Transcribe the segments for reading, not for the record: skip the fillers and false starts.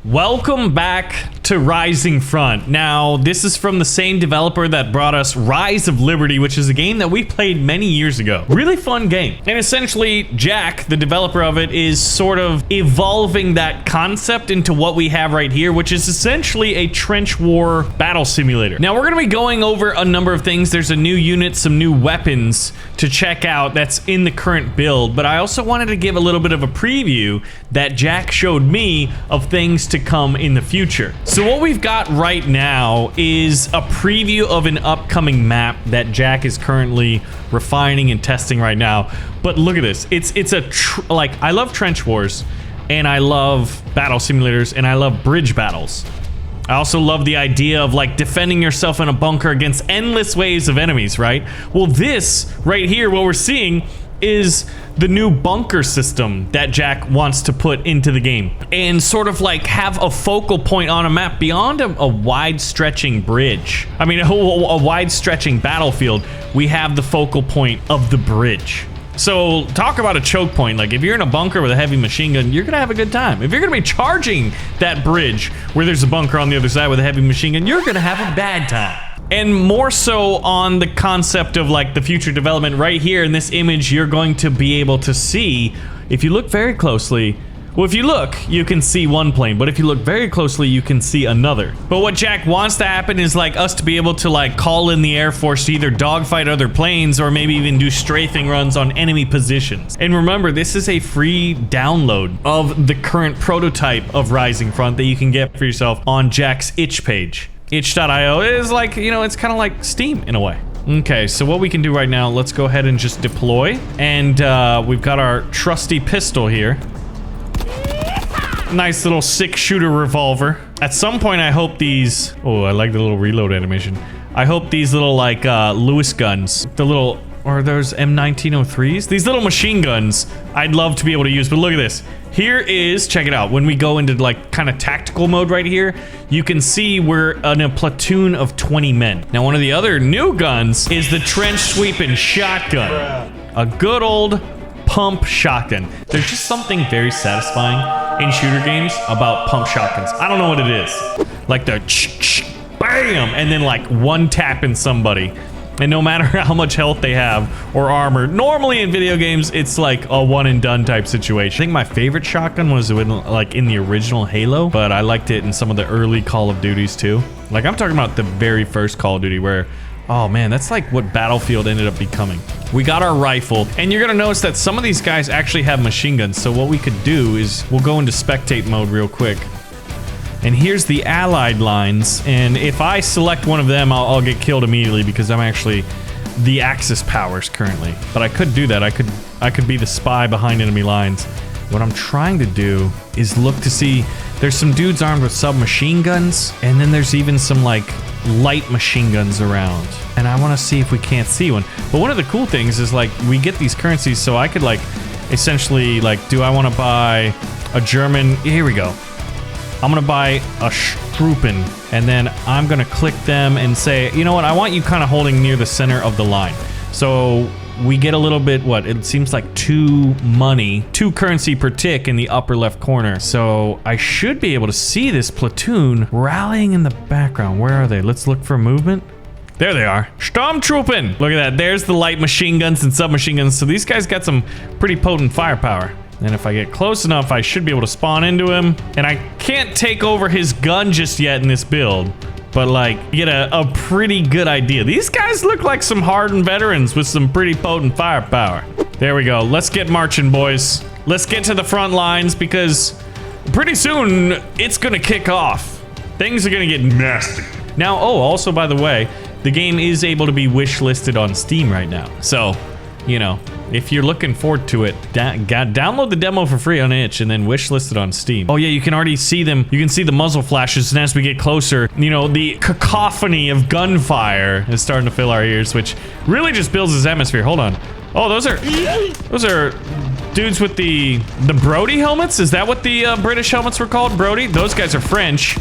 Welcome back to Rising Front. Now, this is from the same developer that brought us Rise of Liberty, which is a game that we played many years ago. Really fun game. And essentially, Jack, the developer of it, is sort of evolving that concept into what we have right here, which is essentially a trench war battle simulator. Now, we're going to be going over a number of things. There's a new unit, some new weapons to check out that's in the current build, but I also wanted to give a little bit of a preview that Jack showed me of things to come in the future. So what we've got right now is a preview of an upcoming map that Jack is currently refining and testing right now. But look at this. It's like, I love trench wars and I love battle simulators and I love bridge battles. I also love the idea of like defending yourself in a bunker against endless waves of enemies, right? Well, this right here, what we're seeing is the new bunker system that Jack wants to put into the game and sort of like have a focal point on a map beyond a wide stretching bridge. I mean, a wide stretching battlefield. We have the focal point of the bridge. So talk about a choke point. Like if you're in a bunker with a heavy machine gun, you're gonna have a good time. If you're gonna be charging that bridge where there's a bunker on the other side with a heavy machine gun, you're gonna have a bad time. And more so on the concept of like the future development right here in this image, you're going to be able to see, if you look very closely, well, if you look, you can see one plane, but if you look very closely, you can see another. But what Jack wants to happen is like us to be able to like call in the Air Force to either dogfight other planes or maybe even do strafing runs on enemy positions. And remember, this is a free download of the current prototype of Rising Front that you can get for yourself on Jack's itch page. Itch.io is like, you know, it's kind of like Steam in a way. Okay, so what we can do right now, let's go ahead and just deploy. And we've got our trusty pistol here. Nice little 6-shooter revolver. At some point, I hope these... Oh, I like the little reload animation. I hope these little, like, Lewis guns, the little... Or there's M1903s? These little machine guns, I'd love to be able to use, but look at this. Here is, check it out, when we go into like kind of tactical mode right here, you can see we're in a platoon of 20 men. Now, one of the other new guns is the trench sweeping shotgun. A good old pump shotgun. There's just something very satisfying in shooter games about pump shotguns. I don't know what it is. Like the bam, and then like one tap in somebody. And no matter how much health they have or armor, normally in video games, it's like a one and done type situation. I think my favorite shotgun was like in the original Halo, but I liked it in some of the early Call of Duties too. Like I'm talking about the very first Call of Duty where, oh man, that's like what Battlefield ended up becoming. We got our rifle, and you're gonna notice that some of these guys actually have machine guns. So what we could do is we'll go into spectate mode real quick. And here's the allied lines, and if I select one of them, I'll get killed immediately because I'm actually the Axis powers currently. But I could do that. I could be the spy behind enemy lines. What I'm trying to do is look to see, there's some dudes armed with submachine guns, and then there's even some like light machine guns around. And I want to see if we can't see one. But one of the cool things is like we get these currencies, so I could like essentially like, do I want to buy a German? Here we go. I'm gonna buy a Struppen, and then I'm gonna click them and say, you know what, I want you kind of holding near the center of the line. So we get a little bit, what, it seems like 2 currency per tick in the upper left corner. So I should be able to see this platoon rallying in the background. Where are they? Let's look for movement. There they are. Sturmtruppen! Look at that, there's the light machine guns and submachine guns. So these guys got some pretty potent firepower. And if I get close enough, I should be able to spawn into him. And I can't take over his gun just yet in this build. But like, you get a pretty good idea. These guys look like some hardened veterans with some pretty potent firepower. There we go. Let's get marching, boys. Let's get to the front lines because pretty soon it's gonna kick off. Things are gonna get nasty. Now, oh, also by the way, the game is able to be wish listed on Steam right now. So, you know, if you're looking forward to it, download the demo for free on itch and then wishlist it on Steam. Oh yeah, you can already see them. You can see the muzzle flashes, and as we get closer, you know, the cacophony of gunfire is starting to fill our ears, which really just builds this atmosphere. Hold on. Oh, those are dudes with the Brody helmets? Is that what the British helmets were called? Brody? Those guys are French.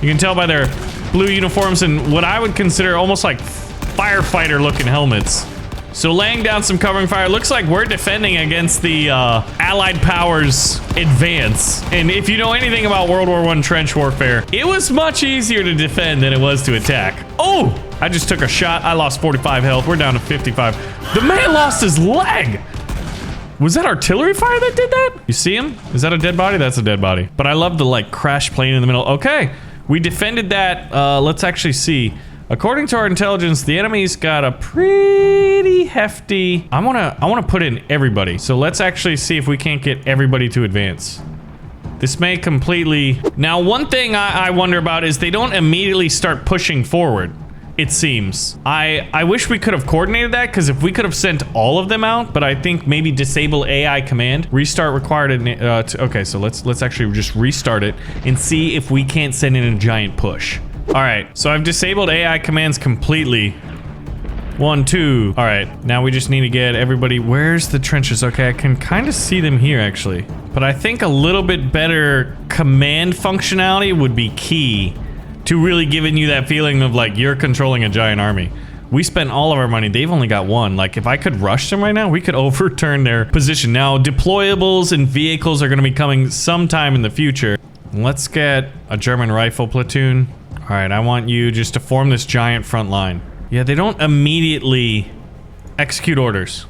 You can tell by their blue uniforms and what I would consider almost like firefighter looking helmets. So laying down some covering fire. Looks like we're defending against the Allied powers advance. And if you know anything about World War I trench warfare, it was much easier to defend than it was to attack. Oh, I just took a shot. I lost 45 health. We're down to 55. The man lost his leg. Was that artillery fire that did that? You see him? Is that a dead body? That's a dead body. But I love the like crash plane in the middle. Okay, we defended that. Let's actually see. According to our intelligence, the enemy's got a pretty hefty... I wanna put in everybody. So let's actually see if we can't get everybody to advance. This may completely... Now, one thing I wonder about is they don't immediately start pushing forward, it seems. I wish we could have coordinated that, because if we could have sent all of them out, but I think maybe disable AI command. Restart required... okay, so let's actually just restart it and see if we can't send in a giant push. All right, so I've disabled AI commands completely. 1, 2. All right, now we just need to get everybody. Where's the trenches? Okay, I can kind of see them here actually. But I think a little bit better command functionality would be key to really giving you that feeling of like you're controlling a giant army. We spent all of our money. They've only got one. Like if I could rush them right now, we could overturn their position. Now, deployables and vehicles are going to be coming sometime in the future. Let's get a German rifle platoon. All right, I want you just to form this giant front line. Yeah, they don't immediately execute orders.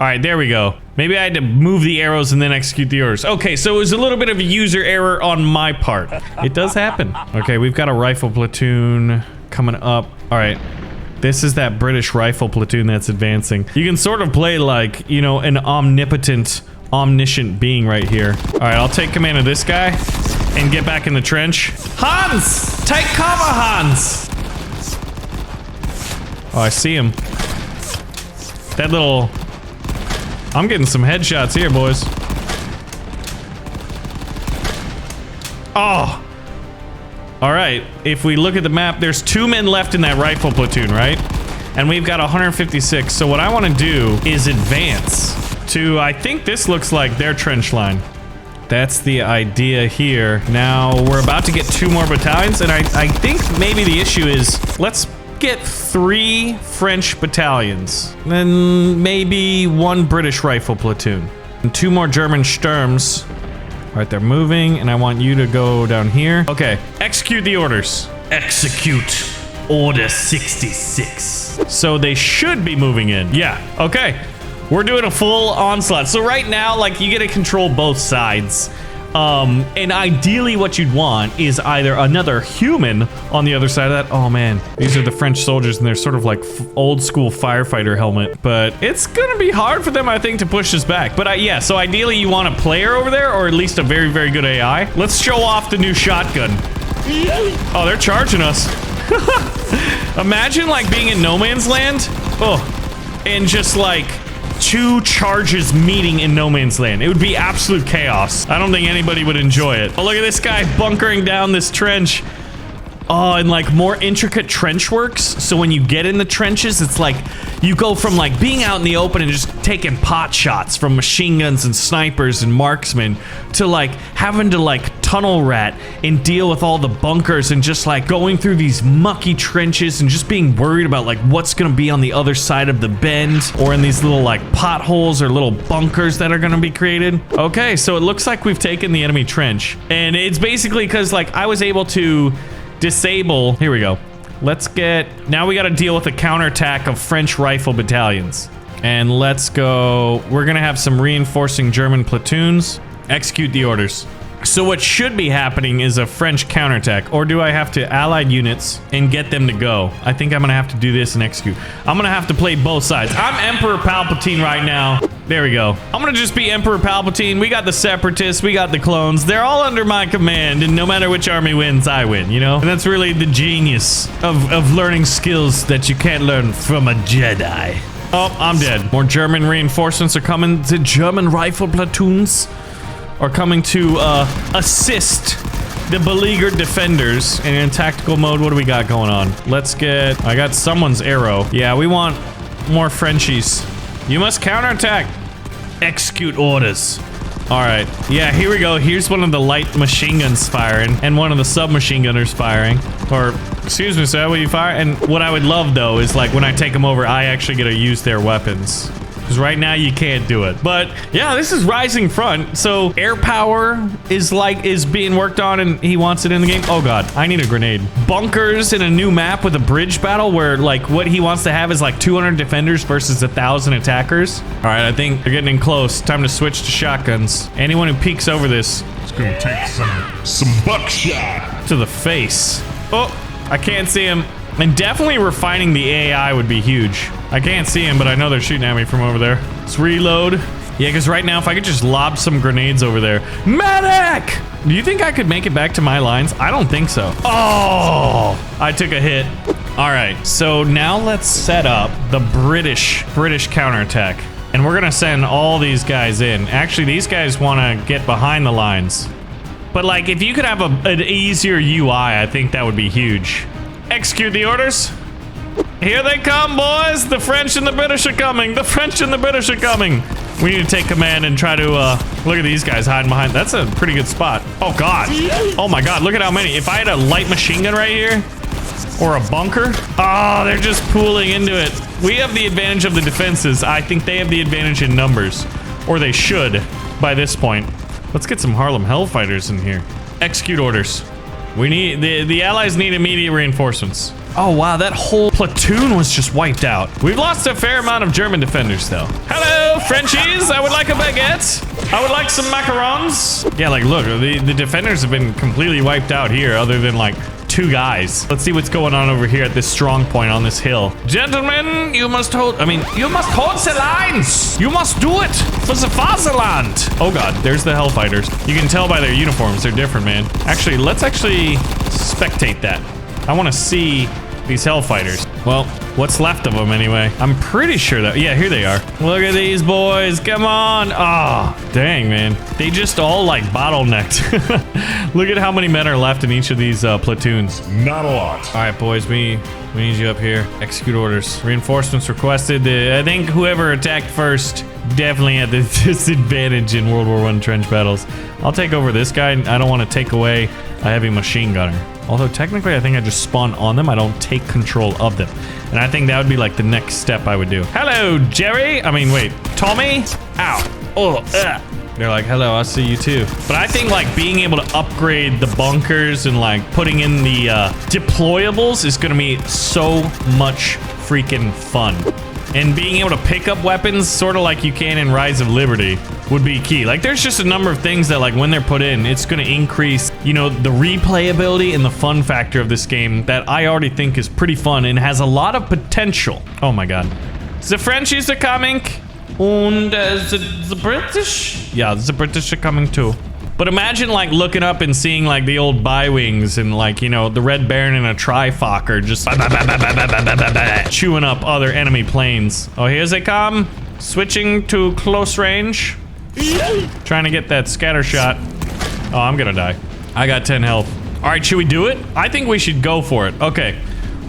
All right, there we go. Maybe I had to move the arrows and then execute the orders. Okay, so it was a little bit of a user error on my part. It does happen. Okay, we've got a rifle platoon coming up. All right, this is that British rifle platoon that's advancing. You can sort of play like, you know, an omniscient being right here. All right, I'll take command of this guy and get back in the trench. Hans! Take cover, Hans! Oh, I see him. That little... I'm getting some headshots here, boys. Oh! Alright, if we look at the map, there's 2 men left in that rifle platoon, right? And we've got 156, so what I want to do is advance to... I think this looks like their trench line. That's the idea here. Now, we're about to get 2 more battalions, and I think maybe the issue is, let's get 3 French battalions, then maybe 1 British rifle platoon, and 2 more German Sturms. All right, they're moving, and I want you to go down here. Okay, execute the orders. Execute Order 66. So they should be moving in. Yeah, okay. We're doing a full onslaught. So right now, like, you get to control both sides. And ideally what you'd want is either another human on the other side of that. Oh man, these are the French soldiers and they're sort of like old school firefighter helmet, but it's gonna be hard for them, I think, to push this back. But yeah, so ideally you want a player over there or at least a very, very good AI. Let's show off the new shotgun. Oh, they're charging us. Imagine like being in no man's land. Oh, and just like 2 charges meeting in no man's land. It would be absolute chaos. I don't think anybody would enjoy it. Oh, look at this guy bunkering down this trench. Oh, and like more intricate trench works. So when you get in the trenches, it's like you go from like being out in the open and just taking pot shots from machine guns and snipers and marksmen to like having to like tunnel rat and deal with all the bunkers and just like going through these mucky trenches and just being worried about like what's gonna be on the other side of the bend or in these little like potholes or little bunkers that are gonna be created. Okay, so it looks like we've taken the enemy trench, and it's basically because like I was able to disable. Here we go. Let's get... Now we got to deal with a counterattack of French rifle battalions. And let's go... We're going to have some reinforcing German platoons. Execute the orders. So what should be happening is a French counterattack. Or do I have to allied units and get them to go? I think I'm going to have to do this and execute. I'm going to have to play both sides. I'm Emperor Palpatine right now. There we go. I'm going to just be Emperor Palpatine. We got the Separatists. We got the clones. They're all under my command. And no matter which army wins, I win, you know? And that's really the genius of learning skills that you can't learn from a Jedi. Oh, I'm dead. More German reinforcements are coming. The German rifle platoons are coming to assist the beleaguered defenders. And in tactical mode, what do we got going on? Let's get... I got someone's arrow. Yeah, we want more Frenchies. You must counterattack. Execute orders. All right. Yeah, here we go. Here's one of the light machine guns firing and one of the submachine gunners firing. Or, excuse me, sir, will you fire? And what I would love, though, is like when I take them over, I actually get to use their weapons. Because right now you can't do it. But yeah, this is Rising Front. So air power is being worked on and he wants it in the game. Oh God, I need a grenade. Bunkers in a new map with a bridge battle where like what he wants to have is like 200 defenders versus 1,000 attackers. All right, I think they're getting in close. Time to switch to shotguns. Anyone who peeks over this, it's gonna take some buckshot to the face. Oh, I can't see him. And definitely refining the AI would be huge. I can't see him, but I know they're shooting at me from over there. Let's reload. Yeah, because right now, if I could just lob some grenades over there. Medic! Do you think I could make it back to my lines? I don't think so. Oh, I took a hit. All right, so now let's set up the British counterattack. And we're gonna send all these guys in. Actually, these guys wanna get behind the lines. But like, if you could have an easier UI, I think that would be huge. Execute the orders. Here they come, boys. The French and the British are coming. The French and the British are coming. We need to take command and try to look at these guys hiding behind. That's a pretty good spot. Oh God. Oh my God. Look at how many. If I had a light machine gun right here or a bunker. Oh, they're just pooling into it. We have the advantage of the defenses. I think they have the advantage in numbers, or they should by this point. Let's get some Harlem Hellfighters in here. Execute orders. We need the allies need immediate reinforcements. Oh wow, that whole platoon was just wiped out. We've lost a fair amount of German defenders though. Hello, Frenchies. I would like a baguette. I would like some macarons. Yeah, like look, the defenders have been completely wiped out here other than like 2 guys. Let's see what's going on over here at this strong point on this hill. Gentlemen, you must hold the lines. You must do it for the fatherland. Oh God, there's the Hellfighters. You can tell by their uniforms, they're different, man. Actually, let's actually spectate that. I want to see these Hellfighters. Well, what's left of them anyway. I'm pretty sure that, yeah, here they are. Look at these boys, come on. Oh, dang, man. They just all like bottlenecked. Look at how many men are left in each of these platoons. Not a lot. All right, boys, we need you up here. Execute orders. Reinforcements requested. I think whoever attacked first definitely had the disadvantage in World War I trench battles. I'll take over this guy. I don't want to take away a heavy machine gunner. Although technically I think I just spawn on them. I don't take control of them. And I think that would be like the next step I would do. Hello, Jerry. I mean, wait, Tommy? Ow. Oh, ugh. They're like, hello, I see you too. But I think like being able to upgrade the bunkers and like putting in the deployables is gonna be so much freaking fun. And being able to pick up weapons sort of like you can in Rise of Liberty would be key. Like there's just a number of things that like when they're put in, it's gonna increase, you know, the replayability and the fun factor of this game that I already think is pretty fun and has a lot of potential. Oh my God. The Frenchies are coming. And the British? Yeah, the British are coming too. But imagine like looking up and seeing like the old bi-wings and like, you know, the Red Baron and a Trifokker just chewing up other enemy planes. Oh, here they come. Switching to close range. Trying to get that scatter shot. Oh, I'm gonna die. I got 10 health. All right, should we do it? I think we should go for it. Okay,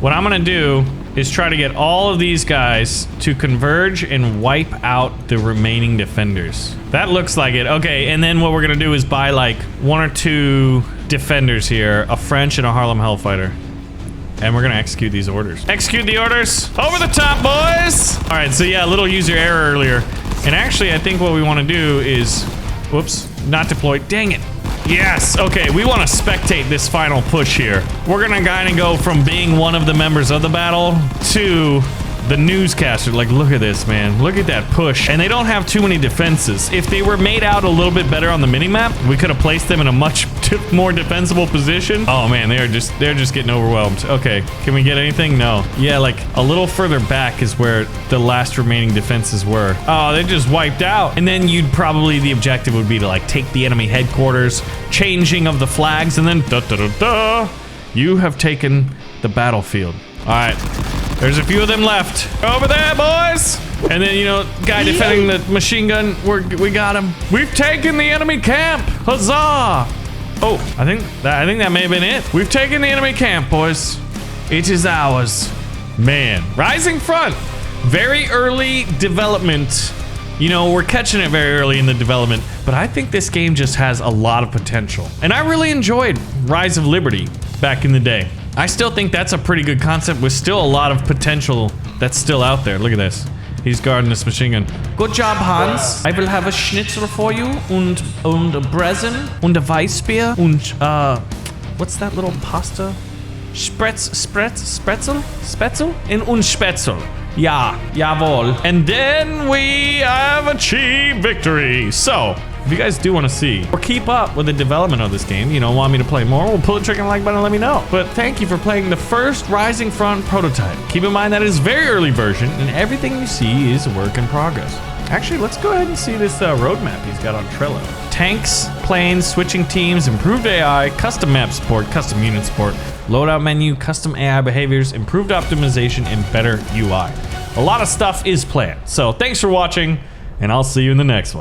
what I'm gonna do is try to get all of these guys to converge and wipe out the remaining defenders. That looks like it. Okay, and then what we're gonna do is buy like 1 or 2 defenders here, a French and a Harlem Hellfighter. And we're gonna execute these orders. Execute the orders. Over the top, boys. All right, so yeah, a little user error earlier. And actually, I think what we wanna do is, whoops, not deploy, dang it. Yes, okay, we want to spectate this final push here. We're gonna kind of go from being one of the members of the battle to the newscaster. Like, look at this, man. Look at that push. And they don't have too many defenses. If they were made out a little bit better on the minimap, we could have placed them in a much more defensible position. Oh man, they're just getting overwhelmed. Okay, can we get anything? No. Yeah, like a little further back is where the last remaining defenses were. Oh, they just wiped out. And then you'd probably, the objective would be to like take the enemy headquarters, changing of the flags, and then you have taken the battlefield. All right. There's a few of them left. Over there, boys! And then, you know, guy defending the machine gun, we got him. We've taken the enemy camp! Huzzah! Oh, I think that may have been it. We've taken the enemy camp, boys. It is ours. Man, Rising Front. Very early development You know, we're catching it very early in the development, but I think this game just has a lot of potential. And I really enjoyed Rise of Liberty back in the day. I still think that's a pretty good concept with still a lot of potential that's still out there. Look at this. He's guarding this machine gun. Good job, Hans. I will have a schnitzel for you und a Brezen und a Weissbier und what's that little pasta? Spretzel? And un Spätzle. Ja, jawohl. And then we have achieved victory. So, if you guys do want to see or keep up with the development of this game, you know, want me to play more, well, pull the trigger and like button and let me know. But thank you for playing the first Rising Front prototype. Keep in mind that it is a very early version, and everything you see is a work in progress. Actually, let's go ahead and see this roadmap he's got on Trello. Tanks, planes, switching teams, improved AI, custom map support, custom unit support, loadout menu, custom AI behaviors, improved optimization, and better UI. A lot of stuff is planned. So thanks for watching, and I'll see you in the next one.